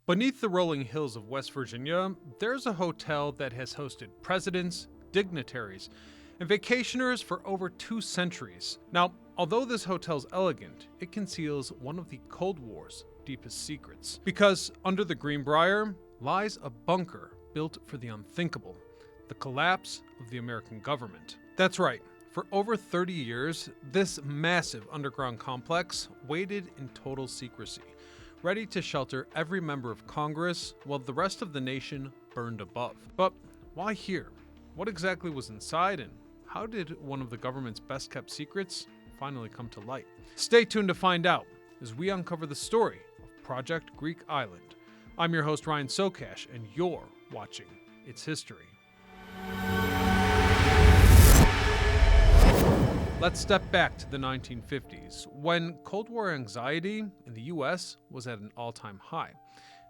Beneath the rolling hills of West Virginia, there's a hotel that has hosted presidents, dignitaries, and vacationers for over 2 centuries. Now, although this hotel's elegant, it conceals one of the Cold War's deepest secrets. Because under the Greenbrier lies a bunker built for the unthinkable, the collapse of the American government. That's right. For over 30 years, this massive underground complex waited in total secrecy, ready to shelter every member of Congress while the rest of the nation burned above. But why here? What exactly was inside, and how did one of the government's best-kept secrets finally come to light? Stay tuned to find out as we uncover the story of Project Greek Island. I'm your host, Ryan Sokash, and you're watching It's History. Let's step back to the 1950s, when Cold War anxiety in the US was at an all-time high.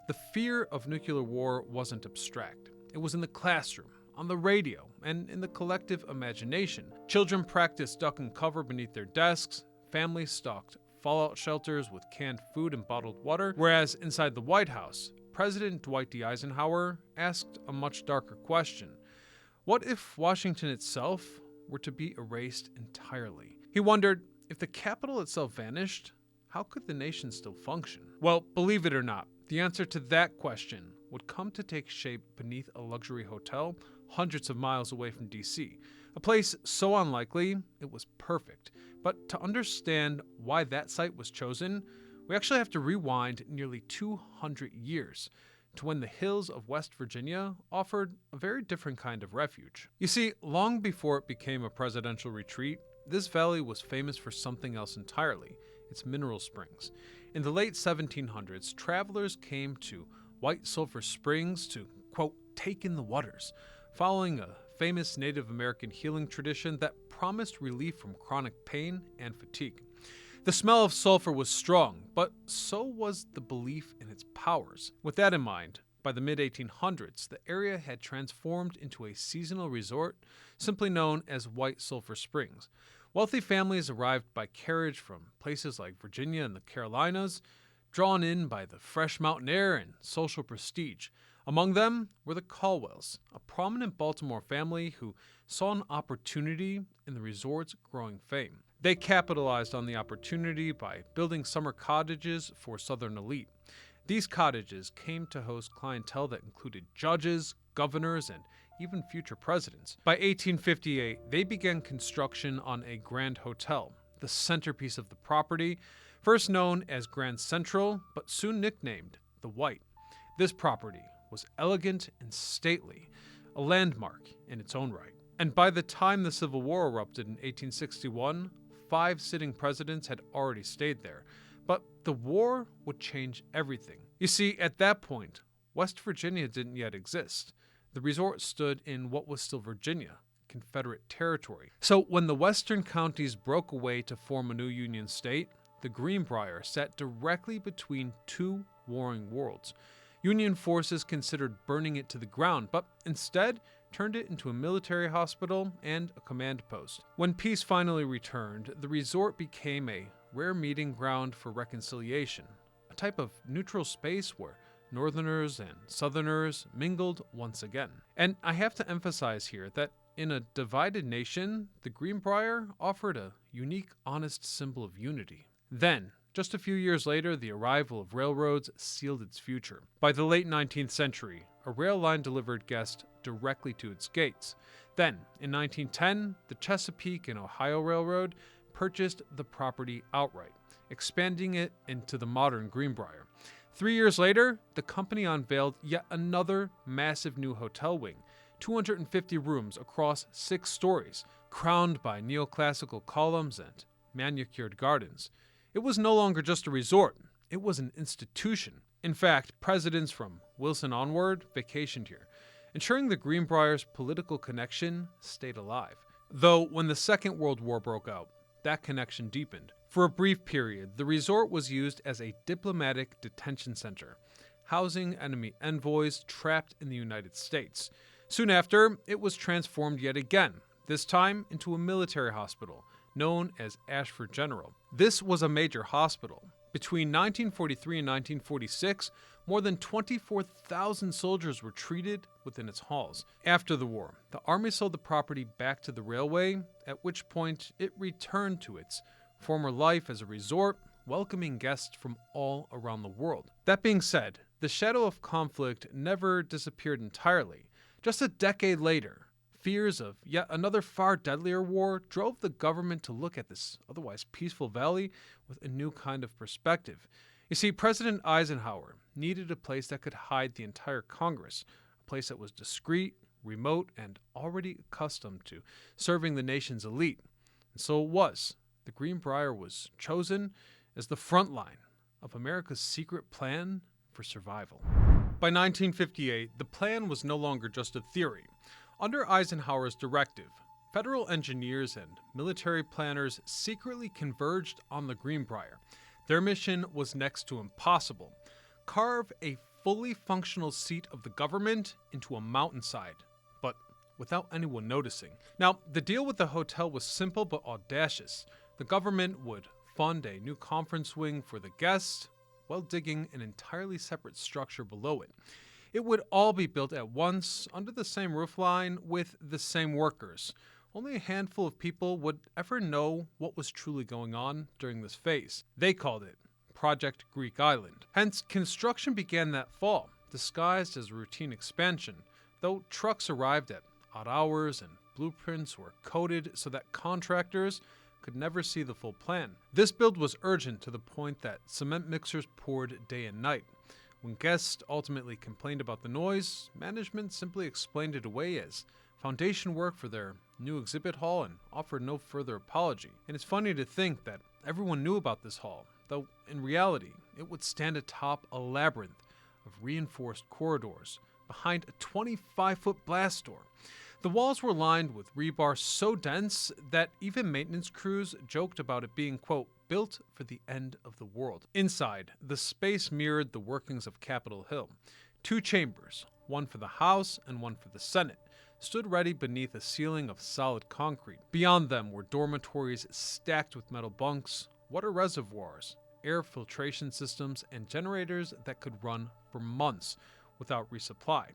The fear of nuclear war wasn't abstract. It was in the classroom, on the radio, and in the collective imagination. Children practiced duck and cover beneath their desks, families stocked fallout shelters with canned food and bottled water, whereas inside the White House, President Dwight D. Eisenhower asked a much darker question. What if Washington itself were to be erased entirely? He wondered, if the capital itself vanished, how could the nation still function? Well, believe it or not, the answer to that question would come to take shape beneath a luxury hotel hundreds of miles away from DC, a place so unlikely it was perfect. But to understand why that site was chosen, we actually have to rewind nearly 200 years to when the hills of West Virginia offered a very different kind of refuge. You see, long before it became a presidential retreat, this valley was famous for something else entirely, its mineral springs. In the late 1700s, travelers came to White Sulphur Springs to, quote, take in the waters, following a famous Native American healing tradition that promised relief from chronic pain and fatigue. The smell of sulfur was strong, but so was the belief in its powers. With that in mind, by the mid-1800s, the area had transformed into a seasonal resort simply known as White Sulphur Springs. Wealthy families arrived by carriage from places like Virginia and the Carolinas, drawn in by the fresh mountain air and social prestige. Among them were the Caldwells, a prominent Baltimore family who saw an opportunity in the resort's growing fame. They capitalized on the opportunity by building summer cottages for Southern elite. These cottages came to host clientele that included judges, governors, and even future presidents. By 1858, they began construction on a Grand Hotel, the centerpiece of the property, first known as Grand Central, but soon nicknamed the White. This property was elegant and stately, a landmark in its own right. And by the time the Civil War erupted in 1861, 5 sitting presidents had already stayed there. But the war would change everything. You see, at that point, West Virginia didn't yet exist. The resort stood in what was still Virginia, Confederate territory. So when the western counties broke away to form a new Union state, the Greenbrier sat directly between 2 warring worlds. Union forces considered burning it to the ground, but instead turned it into a military hospital and a command post. When peace finally returned, the resort became a rare meeting ground for reconciliation, a type of neutral space where Northerners and Southerners mingled once again. And I have to emphasize here that in a divided nation, the Greenbrier offered a unique, honest symbol of unity. Then, just a few years later, the arrival of railroads sealed its future. By the late 19th century, a rail line delivered guests directly to its gates. Then, in 1910, the Chesapeake and Ohio Railroad purchased the property outright, expanding it into the modern Greenbrier. 3 years later, the company unveiled yet another massive new hotel wing, 250 rooms across 6 stories, crowned by neoclassical columns and manicured gardens. It was no longer just a resort, it was an institution. In fact, presidents from Wilson onward vacationed here, ensuring the Greenbrier's political connection stayed alive. Though when the Second World War broke out, that connection deepened. For a brief period, the resort was used as a diplomatic detention center, housing enemy envoys trapped in the United States. Soon after, it was transformed yet again, this time into a military hospital, known as Ashford General. This was a major hospital, Between 1943 and 1946, more than 24,000 soldiers were treated within its halls. After the war, the army sold the property back to the railway, at which point it returned to its former life as a resort, welcoming guests from all around the world. That being said, the shadow of conflict never disappeared entirely. Just a decade later, fears of yet another far deadlier war drove the government to look at this otherwise peaceful valley with a new kind of perspective. You see, President Eisenhower needed a place that could hide the entire Congress, a place that was discreet, remote, and already accustomed to serving the nation's elite. And so it was. The Greenbrier was chosen as the front line of America's secret plan for survival. By 1958, the plan was no longer just a theory. Under Eisenhower's directive, federal engineers and military planners secretly converged on the Greenbrier. Their mission was next to impossible: carve a fully functional seat of the government into a mountainside, but without anyone noticing. Now, the deal with the hotel was simple but audacious. The government would fund a new conference wing for the guests, while digging an entirely separate structure below it. It would all be built at once, under the same roofline, with the same workers. Only a handful of people would ever know what was truly going on during this phase. They called it Project Greek Island. Hence, construction began that fall, disguised as routine expansion, though trucks arrived at odd hours and blueprints were coded so that contractors could never see the full plan. This build was urgent to the point that cement mixers poured day and night. When guests ultimately complained about the noise, management simply explained it away as foundation work for their new exhibit hall and offered no further apology. And it's funny to think that everyone knew about this hall, though in reality, it would stand atop a labyrinth of reinforced corridors behind a 25-foot blast door. The walls were lined with rebar so dense that even maintenance crews joked about it being, quote, built for the end of the world. Inside, the space mirrored the workings of Capitol Hill. 2 chambers, one for the House and one for the Senate, stood ready beneath a ceiling of solid concrete. Beyond them were dormitories stacked with metal bunks, water reservoirs, air filtration systems, and generators that could run for months without resupply.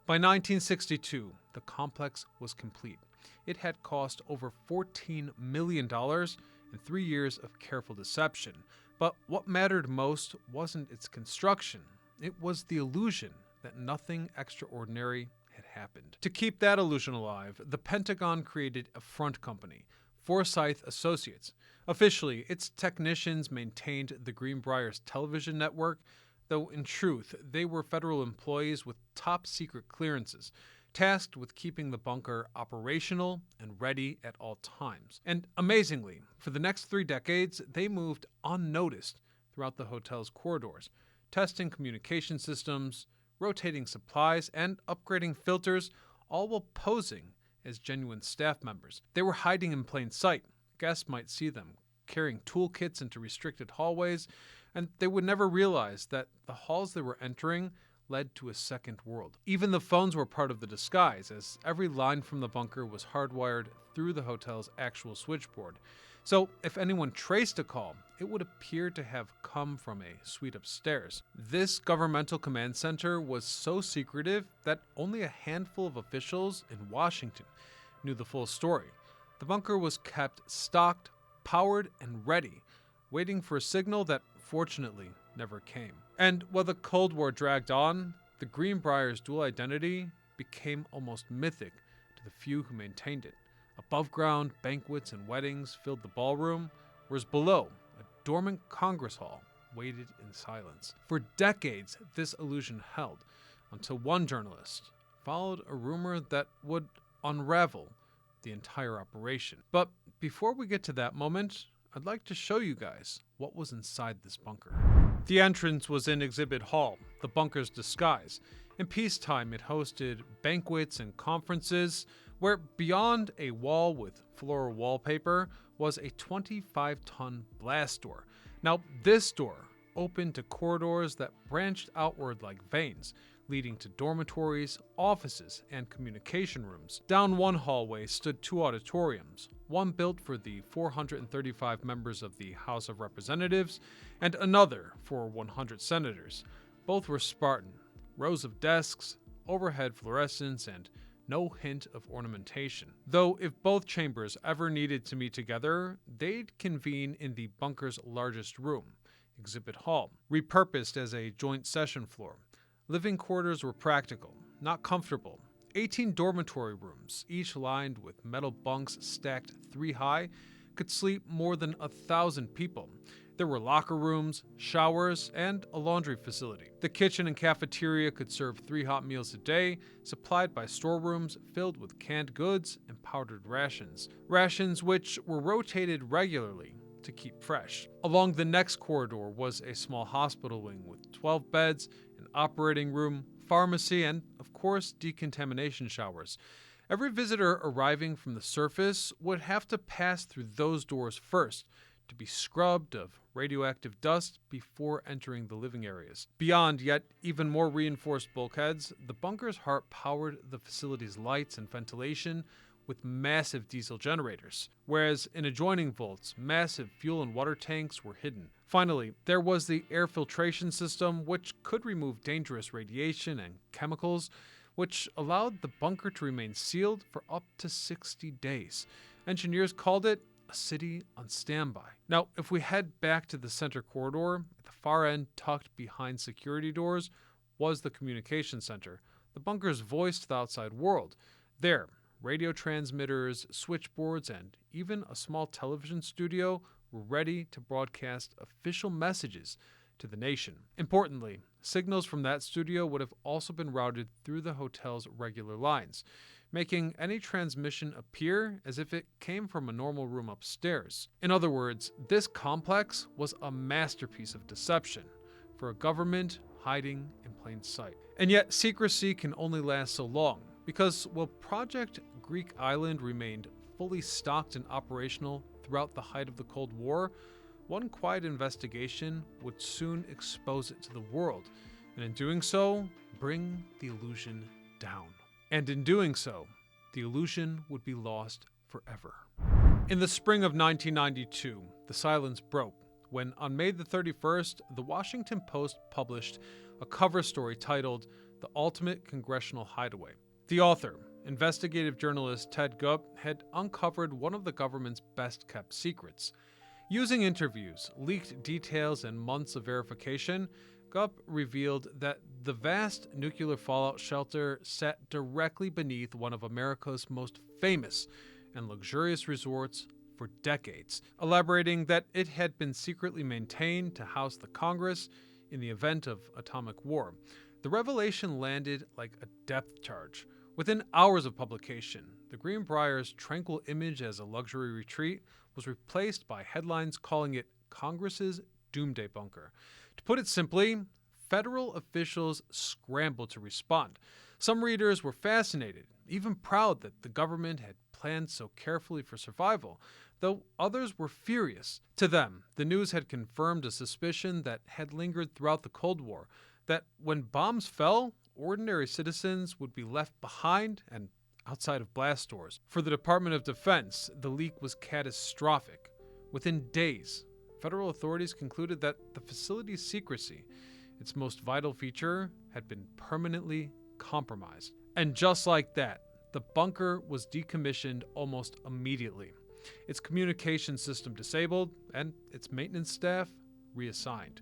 By 1962, the complex was complete. It had cost over $14 million and 3 years of careful deception. But what mattered most wasn't its construction. It was the illusion that nothing extraordinary had happened. To keep that illusion alive, the Pentagon created a front company, Forsyth Associates. Officially, its technicians maintained the Greenbrier's television network, though in truth, they were federal employees with top-secret clearances, tasked with keeping the bunker operational and ready at all times. And amazingly, for the next 3 decades, they moved unnoticed throughout the hotel's corridors, testing communication systems, rotating supplies, and upgrading filters, all while posing as genuine staff members. They were hiding in plain sight. Guests might see them carrying toolkits into restricted hallways, and they would never realize that the halls they were entering led to a second world. Even the phones were part of the disguise, as every line from the bunker was hardwired through the hotel's actual switchboard. So if anyone traced a call, it would appear to have come from a suite upstairs. This governmental command center was so secretive that only a handful of officials in Washington knew the full story. The bunker was kept stocked, powered, and ready, waiting for a signal that fortunately never came. And while the Cold War dragged on, the Greenbrier's dual identity became almost mythic to the few who maintained it. Above-ground banquets and weddings filled the ballroom, whereas below, a dormant Congress hall waited in silence. For decades, this illusion held, until one journalist followed a rumor that would unravel the entire operation. But before we get to that moment, I'd like to show you guys what was inside this bunker. The entrance was in Exhibit Hall, the bunker's disguise. In peacetime, it hosted banquets and conferences, where beyond a wall with floral wallpaper was a 25-ton blast door. Now, this door opened to corridors that branched outward like veins, leading to dormitories, offices, and communication rooms. Down one hallway stood two auditoriums, one built for the 435 members of the House of Representatives, and another for 100 senators. Both were Spartan, rows of desks, overhead fluorescents, and no hint of ornamentation. Though if both chambers ever needed to meet together, they'd convene in the bunker's largest room, Exhibit Hall, repurposed as a joint session floor. Living quarters were practical, not comfortable. 18 dormitory rooms, each lined with metal bunks stacked 3 high, could sleep more than 1,000 people. There were locker rooms, showers, and a laundry facility. The kitchen and cafeteria could serve 3 hot meals a day, supplied by storerooms filled with canned goods and powdered rations. Rations which were rotated regularly to keep fresh. Along the next corridor was a small hospital wing with 12 beds, an operating room, pharmacy, and, of course, decontamination showers. Every visitor arriving from the surface would have to pass through those doors first, to be scrubbed of radioactive dust before entering the living areas. Beyond yet even more reinforced bulkheads, the bunker's heart powered the facility's lights and ventilation with massive diesel generators, whereas in adjoining vaults, massive fuel and water tanks were hidden. Finally, there was the air filtration system, which could remove dangerous radiation and chemicals, which allowed the bunker to remain sealed for up to 60 days. Engineers called it a city on standby. Now, if we head back to the center corridor, at the far end, tucked behind security doors, was the communication center, the bunker's voice to the outside world. There, radio transmitters, switchboards, and even a small television studio were ready to broadcast official messages to the nation. Importantly, signals from that studio would have also been routed through the hotel's regular lines, making any transmission appear as if it came from a normal room upstairs. In other words, this complex was a masterpiece of deception for a government hiding in plain sight. And yet, secrecy can only last so long, because while Project Greek Island remained fully stocked and operational throughout the height of the Cold War, one quiet investigation would soon expose it to the world, and in doing so, bring the illusion down. And in doing so, the illusion would be lost forever. In the spring of 1992, the silence broke when, on May the 31st, the Washington Post published a cover story titled "The Ultimate Congressional Hideaway." The author, investigative journalist Ted Gupp, had uncovered one of the government's best-kept secrets. Using interviews, leaked details, and months of verification, Gupp revealed that the vast nuclear fallout shelter sat directly beneath one of America's most famous and luxurious resorts for decades, elaborating that it had been secretly maintained to house the Congress in the event of atomic war. The revelation landed like a depth charge. Within hours of publication, the Greenbrier's tranquil image as a luxury retreat was replaced by headlines calling it Congress's doomsday bunker. To put it simply, federal officials scrambled to respond. Some readers were fascinated, even proud that the government had planned so carefully for survival, though others were furious. To them, the news had confirmed a suspicion that had lingered throughout the Cold War, that when bombs fell, ordinary citizens would be left behind and outside of blast doors. For the Department of Defense, the leak was catastrophic. Within days, federal authorities concluded that the facility's secrecy, its most vital feature, had been permanently compromised. And just like that, the bunker was decommissioned almost immediately, its communication system disabled, and its maintenance staff reassigned.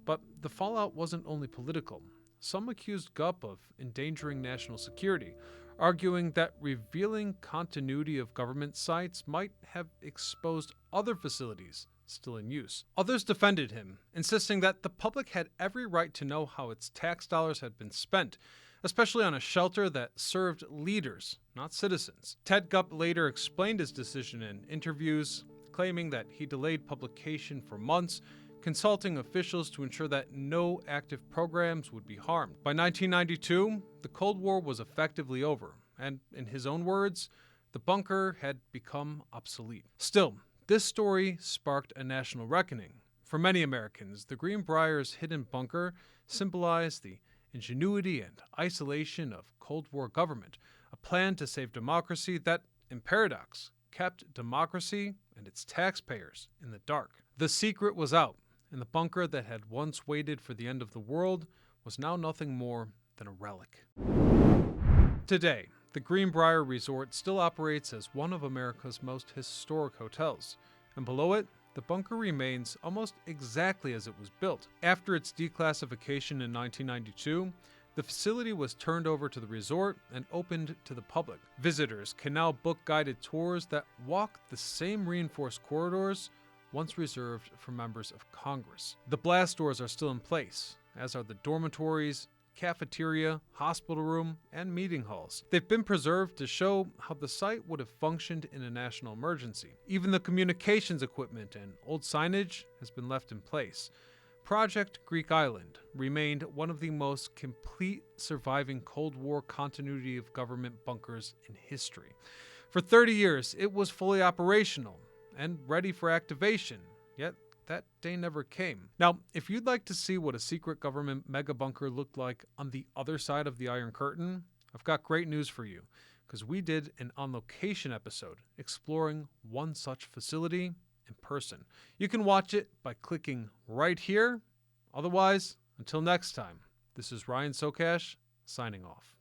But the fallout wasn't only political. Some accused Gupp of endangering national security, arguing that revealing continuity of government sites might have exposed other facilities still in use. Others defended him, insisting that the public had every right to know how its tax dollars had been spent, especially on a shelter that served leaders, not citizens. Ted Gupp later explained his decision in interviews, claiming that he delayed publication for months, consulting officials to ensure that no active programs would be harmed. By 1992, the Cold War was effectively over, and in his own words, the bunker had become obsolete. Still, this story sparked a national reckoning. For many Americans, the Greenbrier's hidden bunker symbolized the ingenuity and isolation of Cold War government, a plan to save democracy that, in paradox, kept democracy and its taxpayers in the dark. The secret was out, and the bunker that had once waited for the end of the world was now nothing more than a relic. Today, the Greenbrier Resort still operates as one of America's most historic hotels, and below it, the bunker remains almost exactly as it was built. After its declassification in 1992, the facility was turned over to the resort and opened to the public. Visitors can now book guided tours that walk the same reinforced corridors once reserved for members of Congress. The blast doors are still in place, as are the dormitories, cafeteria, hospital room, and meeting halls. They've been preserved to show how the site would have functioned in a national emergency. Even the communications equipment and old signage has been left in place. Project Greek Island remained one of the most complete surviving Cold War continuity of government bunkers in history. For 30 years, it was fully operational and ready for activation, yet that day never came. Now, if you'd like to see what a secret government mega bunker looked like on the other side of the Iron Curtain, I've got great news for you, because we did an On Location episode exploring one such facility in person. You can watch it by clicking right here. Otherwise, until next time, this is Ryan Sokash signing off.